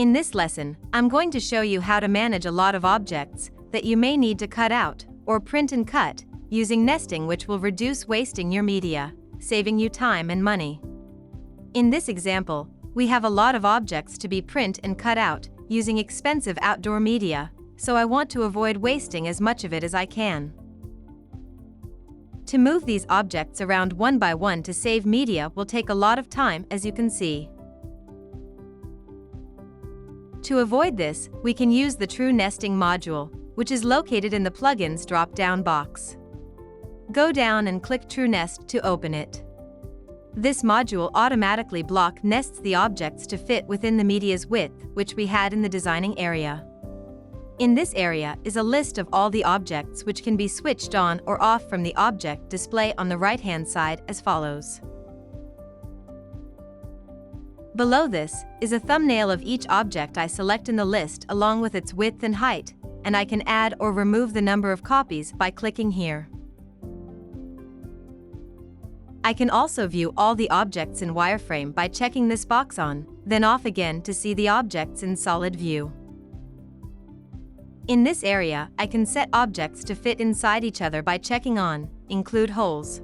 In this lesson, I'm going to show you how to manage a lot of objects that you may need to cut out or print and cut using nesting, which will reduce wasting your media, saving you time and money. In this example, we have a lot of objects to be print and cut out using expensive outdoor media, so I want to avoid wasting as much of it as I can. To move these objects around one by one to save media will take a lot of time, as you can see. To avoid this, we can use the True Nesting module, which is located in the Plugins drop-down box. Go down and click True Nest to open it. This module automatically nests the objects to fit within the media's width, which we had in the designing area. In this area is a list of all the objects which can be switched on or off from the object display on the right-hand side as follows. Below this is a thumbnail of each object I select in the list along with its width and height, and I can add or remove the number of copies by clicking here. I can also view all the objects in wireframe by checking this box on, then off again to see the objects in solid view. In this area, I can set objects to fit inside each other by checking on Include Holes.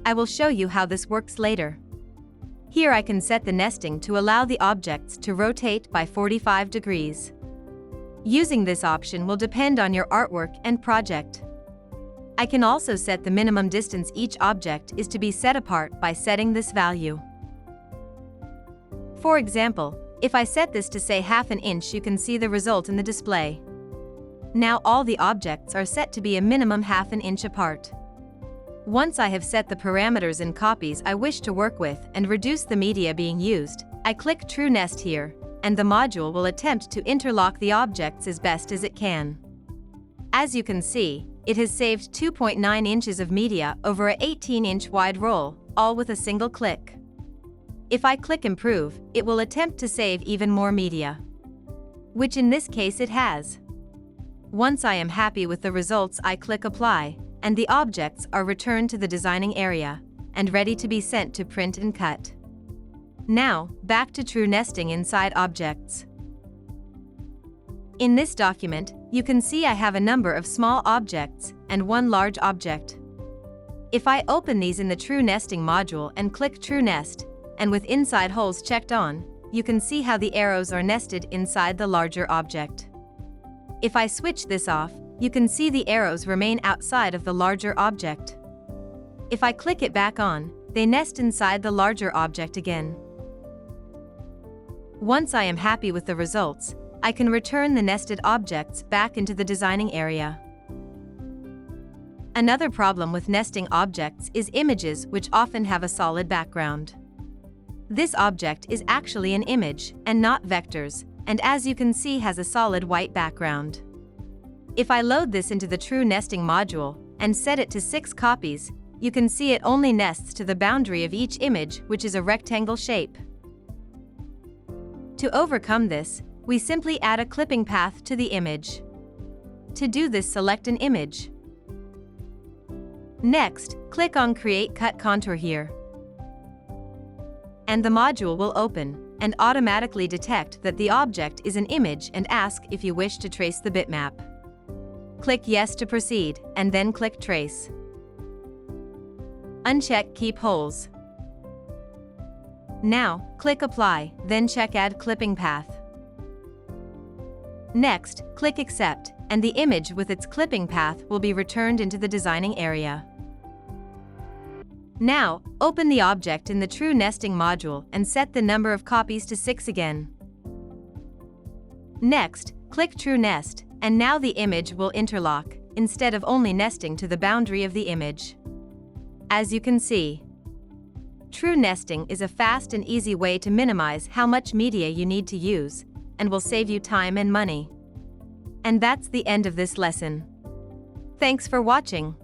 I will show you how this works later. Here I can set the nesting to allow the objects to rotate by 45 degrees. Using this option will depend on your artwork and project. I can also set the minimum distance each object is to be set apart by setting this value. For example, if I set this to say ½ inch, you can see the result in the display. Now all the objects are set to be a minimum ½ inch apart. Once I have set the parameters and copies I wish to work with and reduce the media being used, I click True Nest here, and the module will attempt to interlock the objects as best as it can. As you can see, it has saved 2.9 inches of media over a 18-inch wide roll, all with a single click. If I click Improve, it will attempt to save even more media, which in this case it has. Once I am happy with the results, I click Apply, and the objects are returned to the designing area and ready to be sent to print and cut. Now, back to True Nesting inside objects. In this document, you can see I have a number of small objects and one large object. If I open these in the True Nesting module and click True Nest, and with inside holes checked on, you can see how the arrows are nested inside the larger object. If I switch this off, you can see the arrows remain outside of the larger object. If I click it back on, they nest inside the larger object again. Once I am happy with the results, I can return the nested objects back into the designing area. Another problem with nesting objects is images, which often have a solid background. This object is actually an image and not vectors, and as you can see has a solid white background. If I load this into the True Nesting module and set it to 6 copies, you can see it only nests to the boundary of each image, which is a rectangle shape. To overcome this, we simply add a clipping path to the image. To do this, select an image. Next, click on Create Cut Contour here. And the module will open and automatically detect that the object is an image and ask if you wish to trace the bitmap. Click Yes to proceed, and then click Trace. Uncheck Keep Holes. Now, click Apply, then check Add Clipping Path. Next, click Accept, and the image with its clipping path will be returned into the designing area. Now, open the object in the True Nesting module and set the number of copies to 6 again. Next, click True Nest, and now the image will interlock, instead of only nesting to the boundary of the image. As you can see, True Nesting is a fast and easy way to minimize how much media you need to use, and will save you time and money. And that's the end of this lesson. Thanks for watching.